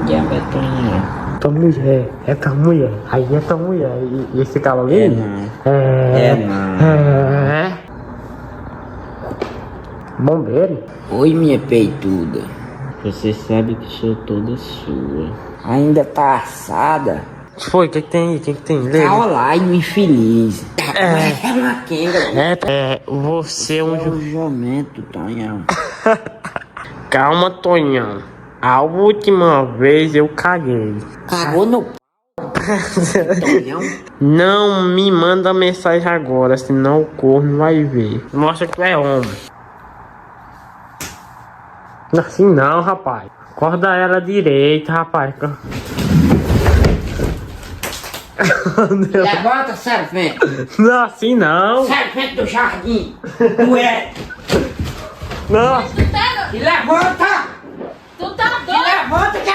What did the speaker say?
E a Betonha? Tua mulher, é tua mulher. Aí é tua mulher. E esse cara ali? É não. É. não. É. Bombeiro? Oi, minha peituda. Você sabe que sou toda sua. Ainda tá assada? O que foi? O que tem aí? O que tem? Lê. Caolaio infeliz. É uma quenga. Você é É um... um jumento, Tonhão. Calma, Tonhão. A última vez eu caguei. Cagou no p... Tonhão? Não me manda mensagem agora, senão o corno vai ver. Mostra que tu é homem. Assim não, rapaz. Acorda ela direito, rapaz. Levanta, servente. Não, assim não. Servente do jardim. Tu é. Não. E levanta. Tu tá E doido? levanta que